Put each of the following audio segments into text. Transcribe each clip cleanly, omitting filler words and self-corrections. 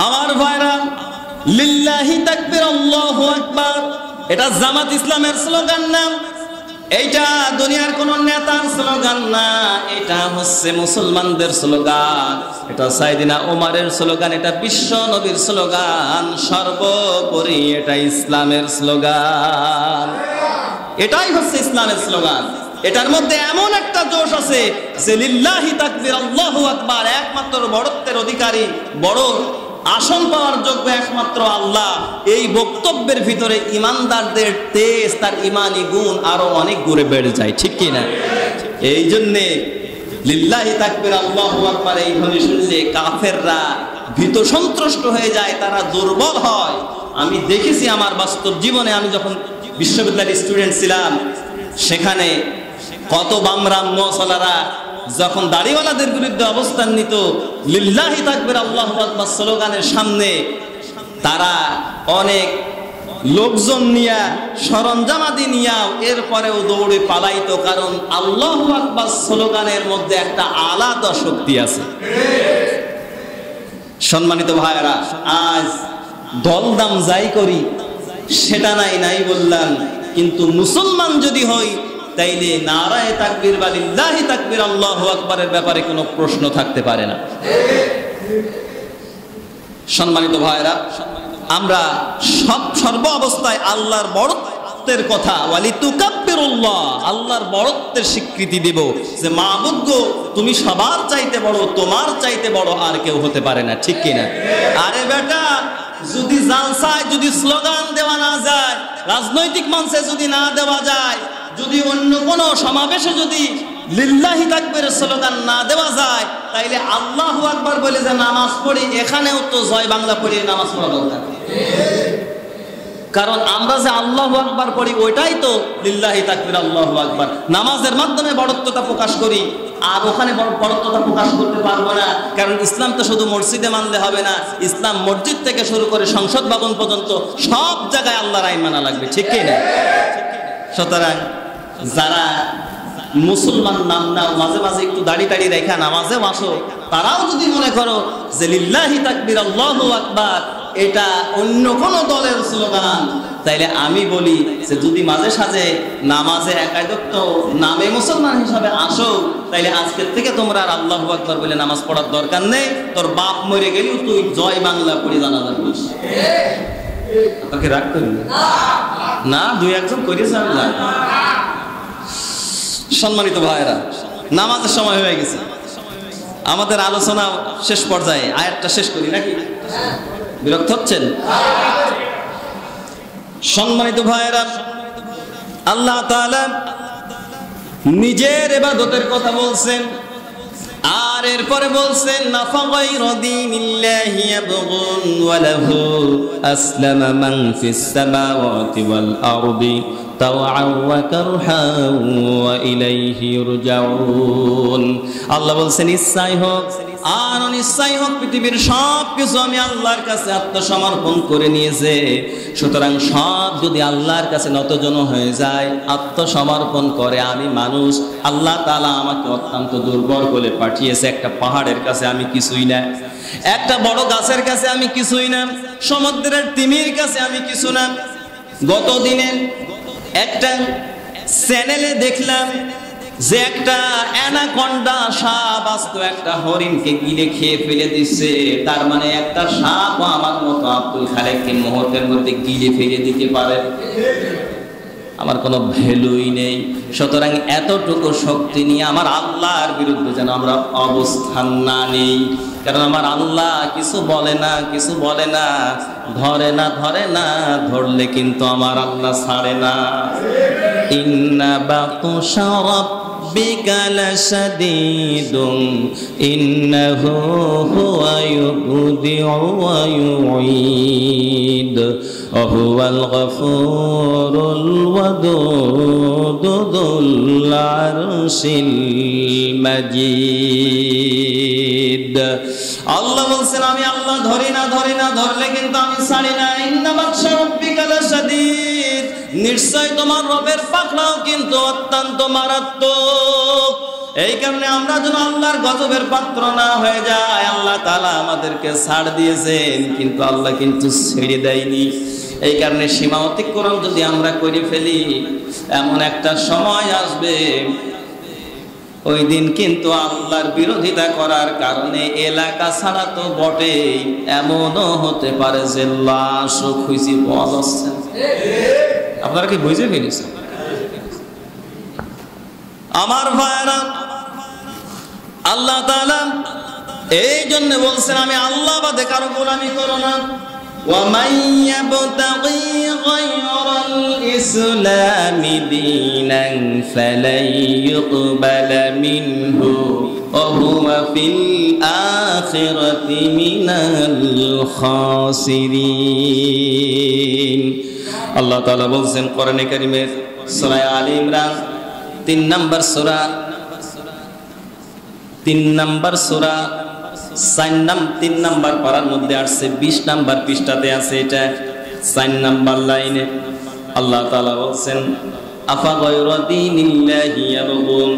আমার ভাইরা, লিল্লাহি তাকবীর, আল্লাহু আকবার, এটা জামাত ইসলামের স্লোগান না, এইটা দুনিয়ার কোন নেতার স্লোগান না, এটা হচ্ছে মুসলমানদের স্লোগান, এটা সাইয়েদিনা ওমরের স্লোগান, এটা বিশ্ব নবীর স্লোগান, সর্বোপরি এটা ইসলামের স্লোগান। এটাই হচ্ছে ইসলামের স্লোগান। এটার মধ্যে এমন একটা জোশ আছে যে লিল্লাহি তাকবীর, আল্লাহু আকবার, একমাত্র বড়ত্বের অধিকারী, বড় আসন পাওয়ার যোগ্য একমাত্র আল্লাহ। এই বক্তব্যের ভিতরে ইমানদারদের তেজ, তার ইমানি গুণ আরো অনেক গুণে বেড়ে যায়, ঠিক কি না? এই জন্যে লিল্লাহি তাকবীর, আল্লাহু আকবার এই ধ্বনি শুনলে কাফেররা ভীত সন্ত্রস্ত হয়ে যায়, তারা দুর্বল হয়। আমি দেখেছি আমার বাস্তব জীবনে, আমি যখন বিশ্ববিদ্যালয়ের স্টুডেন্ট ছিলাম, সেখানে কত বামরাম মুসল্লারা যখন দাড়িওয়ালাদের বিরুদ্ধে অবস্থান নিত, লিল্লাহি তাকবীর, আল্লাহু আকবার স্লোগানের সামনে তারা অনেক লোকজন নিয়া, সরঞ্জামাদি নিয়াও এরপরেও দৌড়ে পালাইতো, কারণ আল্লাহু আকবার স্লোগানের মধ্যে একটা আলাদা শক্তি আছে। সম্মানিত ভাইরা, আজ দলদাম যাই করি সেটা নাই বললাম, কিন্তু মুসলমান যদি হই তাইলে নারায়ে তাকবীর বা লিল্লাহি তাকবীর, আল্লাহু আকবারের ব্যাপারে কোনো প্রশ্ন থাকতে পারে না। সম্মানিত ভাইরা, আমরা সর্ব অবস্থায় আল্লাহর বড়ত্বের কথা, ওয়ালিতুকাব্বিরুল্লাহ, আল্লাহর বড়ত্বের স্বীকৃতি দেব যে মাবুদ গো, তুমি সবার চাইতে বড়, তোমার চাইতে বড় আর কেউ হতে পারে না, ঠিক কিনা? আরে বেটা, যদি জালসায় যদি স্লোগান দেওয়া না যায়, রাজনৈতিক মঞ্চে যদি না দেওয়া যায়, যদি অন্য কোন সমাবেশে যদি লিল্লাহি তাকবীরের স্লোগান না দেওয়া যায়, তাইলে আল্লাহু আকবার বলে যে নামাজ পড়ি, এখানেও তো জয় বাংলা পড়ে নামাজ পড়া দরকার। কারণ আমরা যে আল্লাহু আকবার পড়ি ওইটাই তো লিল্লাহি তাকবীর, আল্লাহু আকবার। নামাজের মাধ্যমে বড়ত্বতা প্রকাশ করি, আর ওখানে বড়ত্বতা প্রকাশ করতে পারবো না, কারণ ইসলাম তো শুধু মসজিদে মানলে হবে না, ইসলাম মসজিদ থেকে শুরু করে সংসদ ভবন পর্যন্ত সব জায়গায় আল্লাহর আইন মানা লাগবে, ঠিক কি না? সুতরাং যারা মুসলমান নাম নাও, মাঝে মাঝে একটু দাড়ি রেখা নামাজে আসো, তারাও যদি মনে করো যে লিল্লাহি তাকবীর, আল্লাহু আকবার এটা অন্য কোন দলের স্লোগান, তাইলে আমি বলি যে যদি মাঝে সাঝে নামাজে একাদত্ব নামে মুসলমান হিসাবে আসো, তাইলে আজকের থেকে তোমরা আর আল্লাহু আকবার বলে নামাজ পড়ার দরকার নেই। তোর বাপ মরে গেলেও তুই জয় বাংলা পড়ে জানাজা করিস। তাকে রাগ করি না, দুই একজন করিস। সম্মানিত ভাইরা, নামাজের সময় হয়ে গেছে, আমাদের আলোচনা শেষ পর্যায়ে, আয়াতটা শেষ করি নাকি? বিরক্ত হচ্ছেন? সম্মানিত ভাইরা, আল্লাহ তাআলা নিজের ইবাদতের কথা বলছেন, আর এরপরে বলছেন নাফাগাইরা দীনিল্লাহি ইয়াবগুন ওয়া লাহু আসলামা মান ফিস সামাওয়াতি ওয়াল আরদি তাওআন ওয়া কারহান ওয়া ইলাইহি ইরজাউন। আল্লাহ বলছেন ইচ্ছাই হোক আর অনিচ্ছাই হোক, পৃথিবীর সব কিছু আমি আল্লাহর কাছে আত্মসমর্পণ করে নিয়েছে। সুতরাং সব যদি আল্লাহর কাছে নতজন হয়ে যায়, আত্মসমর্পণ করে, আমি মানুষ, আল্লাহ তাআলা আমাকে অত্যন্ত দুর্বল করে পাঠিয়েছে। একটা পাহাড়ের কাছে আমি কিছুই না, একটা বড় গাছের কাছে আমি কিছুই না, সমুদ্রের তিমির কাছে আমি কিছু না। গত দিনে একটা চ্যানেলে দেখলাম যে একটা অ্যানাকন্ডা সাপ আসতো একটা হরিণকে গিলে খেয়ে ফেলে দিচ্ছে। তার মানে একটা সাপও আমার মতো আব্দুল খালেককে মুহূর্তের মধ্যে গিলে ফেলে দিতে পারে, আমার কোনো ভ্যালুই নেই। সুতরাং এতটুকু শক্তি নিয়ে আমার আল্লাহর বিরুদ্ধে যেন আমরা অবস্থান না নেই, কারণ আমার আল্লাহ কিছু বলে না, কিছু বলে না, ধরে না, ধরলে কিন্তু আমার আল্লাহ ছাড়ে না। ইন্না বাতুশা রাব্বিকা লাশাদীদুন ইন্নাহু হুয়া ইউবদিউ ওয়া ইউঈদ ওয়া হুয়াল গফুরুল ওয়াদুদ যুল আরশিল মাজিদ। আল্লাহ বলছেন আমি আল্লাহ ধরি না, ধরলে কিন্তু আমি ছাড়ি না। ইন্না বাতশা রাব্বিকা লাশাদীদ, নিশ্চয় তোমার রবের পাকড়াও কিন্তু অত্যন্ত মারাত্মক। এই কারণে আমরা যেন আল্লাহর গজবের পাত্র না হয়ে যায়। আল্লাহ তাআলা আমাদেরকে ছাড় দিয়েছেন, কিন্তু আল্লাহ কিন্তু ছেড়ে দেয়নি। এই কারণে সীমা অতিক্রম যদি আমরা করে ফেলি, এমন একটা সময় আসবে ওই দিন কিন্তু আল্লাহর বিরোধিতা করার কারণে এলাকা ছাড়া তো বটেই, এমনও হতে পারে যে লাশও খুঁজে পাওয়া যাচ্ছে। আপনারা কি বুঝে ফেলেছেন? আমার ভাইরা, আল্লাহ তাআলা এই জন্য বলছেন, আমি আল্লাহ বাদে কারো গোলামি করো না। وَمَن يَبْتَغِي غَيْرَ الْإِسْلَامِ دِينًا فَلَن يُقْبَلَ مِنْهُ وَهُوَ فِي الْآخِرَةِ مِنَ الْخَاسِرِينَ। আল্লাহ তাআলা বলছেন কোরআনে কারীমের সূরা আলে ইমরান 3 নম্বর সূরা 3 নম্বর পারার মধ্যে আসছে, 20 নম্বর পৃষ্ঠাতে আছে, এটা 4 নম্বর লাইনে আল্লাহ তাআলা বলছেন, আফা গায়রা দীনিল্লাহি ইয়াবগুন,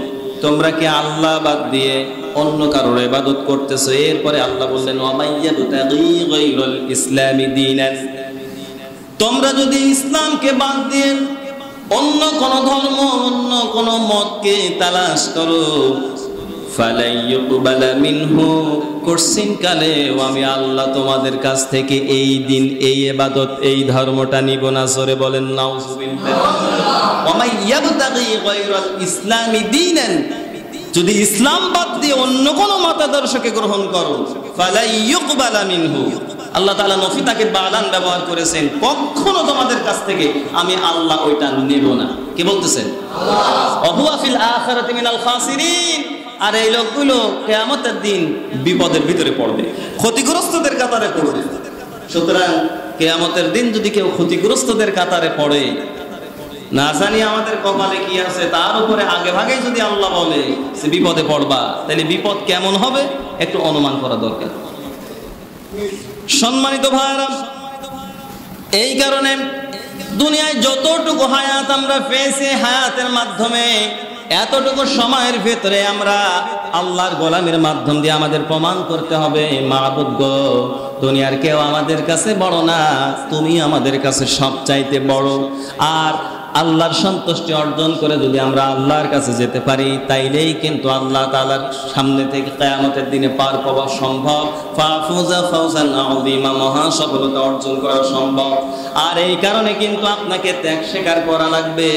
তোমরা কি আল্লাহ বাদ দিয়ে অন্য কারোর ইবাদত করতেছো? এরপরে আল্লাহ বললেন, ওয়া মাইয়াবতাগি গায়রাল ইসলামি দীনান, তোমরা যদি ইসলামকে বাদ দিয়ে অন্য কোন ধর্ম, অন্য কোন মতকে তালাশ করো, ফালাই ইউকবালা মিনহু, কোশ্চিন কালে আমি আল্লাহ তোমাদের কাছ থেকে এই দিন, এই ইবাদত, এই ধর্মটা নিব না। জোরে বলেন নাউযুবিল্লাহ। ওয়া মাইয়াবতাগি গায়রাল ইসলামি দীনান, যদি ইসলাম বাদ দিয়ে অন্য কোন মতাদর্শকে গ্রহণ করো, ফালাই ইউকবালা মিনহু, আল্লাহ তাআলা নফি তাকিদ বালান ব্যবহার করেছেন, কখনো তোমাদের কাছ থেকে আমি আল্লাহ ওইটা নেব না। কি বলতেছেন? আল্লাহ হুয়া ফিল আখিরাতি মিনাল খাসিরিন, আর এই লোকগুলো কিয়ামতের দিন বিপদের ভিতরে পড়বে, ক্ষতিগ্রস্তদের কাতারে পড়বে। সুতরাং কিয়ামতের দিন যদি কেউ ক্ষতিগ্রস্তদের কাতারে পড়ে, না জানি আমাদের কপালে কি আছে, তার উপরে আগে ভাগে যদি আল্লাহ বলে সে বিপদে পড়বা, তাহলে বিপদ কেমন হবে একটু অনুমান করা দরকার। সম্মানিত ভাইরা, এই কারণে দুনিয়ায় যতটুকু হায়াত আমরা পেয়েছি, হায়াতের মাধ্যমে এতটুকু সময়ের ভেতরে আমরা আল্লাহর গোলামের মাধ্যম দিয়ে আমাদের প্রমাণ করতে হবে, মাবুদ গো, দুনিয়ার কেউ আমাদের কাছে বড় না, তুমি আমাদের কাছে সবচাইতে বড়। আর আল্লাহর সন্তুষ্টি অর্জন করে যদি আমরা আল্লাহর কাছে যেতে পারি, তাইলেই কিন্তু আল্লাহ তাআলার সামনে থেকে কিয়ামতের দিনে পার পাওয়া সম্ভব, ফাফুজা ফাওজান আযীমা, মহা সফলতা অর্জন করা সম্ভব। আর এই কারণে কিন্তু আপনাকে ত্যাগ স্বীকার করা লাগবে,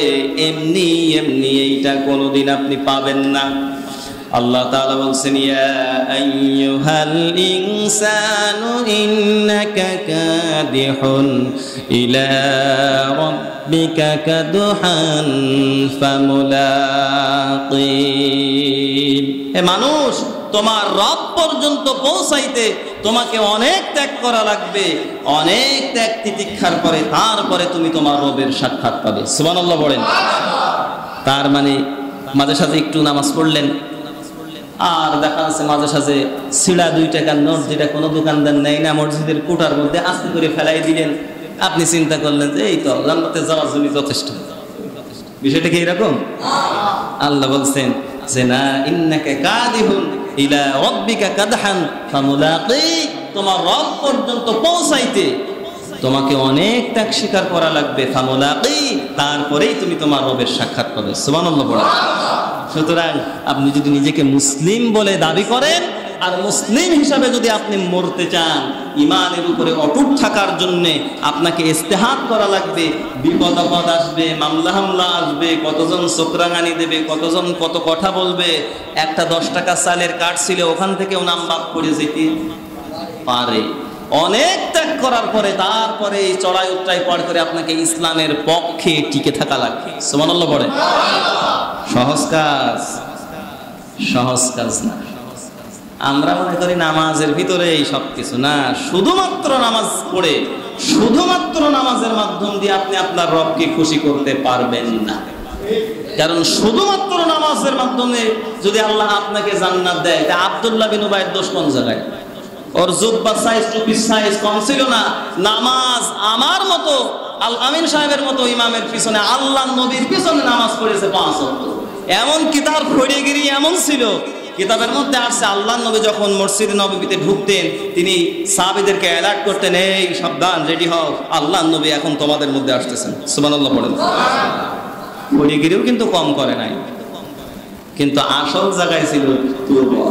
এমনি এমনি এইটা কোনোদিন আপনি পাবেন না। আল্লাহ তাআলা বলছেন, ইয়া আইয়ুহাল ইনসানু ইন্নাকা কাদিহুন ইলা রাব্বিকা কাদহান ফামুলাকিন, হে মানুষ, তোমার রব পর্যন্ত পৌঁছাইতে তোমাকে অনেক ত্যাগ করা লাগবে, অনেক ত্যাগ তিতিক্ষার পরে তারপরে তুমি তোমার রবের সাক্ষাৎ পাবে। সুবহানাল্লাহ বলেন। তার মানে মাঝে সাঝে একটু নামাজ পড়লেন, আর দেখা যাচ্ছে মাঝে সাঝে ছিড়া 2 টাকার নোট, যেটা কোনো দোকানদার নেই না, মসজিদের কোটার মধ্যে আস্তে করে ফেলাই দিলেন। আপনি চিন্তা করলেন যে এই তো জান্নাতে যাওয়ার জন্য যথেষ্ট। বিষয়টা কি এরকম? আল্লাহ বলছেন যে না, ইন্নাকা কাদিহুন ইলা রাব্বিকা কাদহান ফামুলাকি, তোমার রব পর্যন্ত পৌঁছাইতে তোমাকে অনেক ত্যাগ স্বীকার করা লাগবে, ফামুলাকি, তারপরেই তুমি তোমার রবের সাক্ষাৎ পাবে। সুবহানাল্লাহ বলেন। সুতরাং আপনি যদি নিজেকে মুসলিম বলে দাবি করেন, আর মুসলিম হিসাবে যদি আপনি মরতে চান, ইমানের উপরে অটুট থাকার জন্য আপনাকে ইস্তেহাদ করা লাগবে। বিপদ আপদ আসবে, মামলা হামলা আসবে, কতজন চোখরাঙানি দেবে, কতজন কত কথা বলবে। একটা 10 টাকা চালের কার্ড ছিল, ওখান থেকেও নাম বাদ করে যেতে পারে। অনেক ত্যাগ করার পরে তারপরে এই চড়াই উত্তরাই পার করে আপনাকে ইসলামের পক্ষে টিকে থাকা লাগবে। সুবহানাল্লাহ পড়ে। সহজ কাজ, সহজ কাজ না। আমরা মনে করি নামাজের ভিতরে এই সব কিছু না। শুধুমাত্র নামাজ পড়ে, শুধুমাত্র নামাজের মাধ্যম দিয়ে আপনি আপনার রবকে খুশি করতে পারবেন না। কারণ শুধুমাত্র নামাজের মাধ্যমে যদি আল্লাহ আপনাকে জান্নাত দেয়, তা আব্দুল্লাহ বিন উবাইয়ের দোষ কোন জায়গায়? ওর জুব্বা সাইজ, টুপির সাইজ কম ছিল না। নামাজ আমার মতো আল আমিন সাহেবের মতো ইমামের পিছনে, আল্লাহ নবীর পিছনে নামাজ পড়েছে 5 ওয়াক্ত। এমনকি তার খড়িগিরি এমন ছিল, কিতাবের মধ্যে আসছে আল্লাহ নবী যখন মসজিদে নববীতে ঢুকতেন তিনি সাহাবীদেরকে অ্যালার্ট করতেন, এই সাবধান, রেডি হও, আল্লাহ নবী এখন তোমাদের মধ্যে আসতেছেন। সুবহানাল্লাহ পড়েন। খড়িগিরিও কিন্তু কম করে নাই, কিন্তু আসল জায়গায় ছিল তওবা।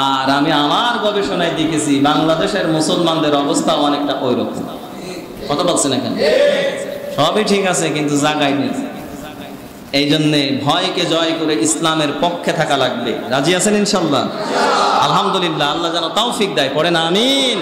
আর আমি আমার গবেষণায় দেখেছি বাংলাদেশের মুসলমানদের অবস্থা অনেকটা ওই রকম। কথা বলছেন এখানে সবই ঠিক আছে, কিন্তু জায়গায় নেই। এই জন্যে ভয়কে জয় করে ইসলামের পক্ষে থাকা লাগবে। রাজি আছেন ইনশাল্লাহ? আলহামদুলিল্লাহ, আল্লাহ যেন তৌফিক দেয়। পড়েন আমিন।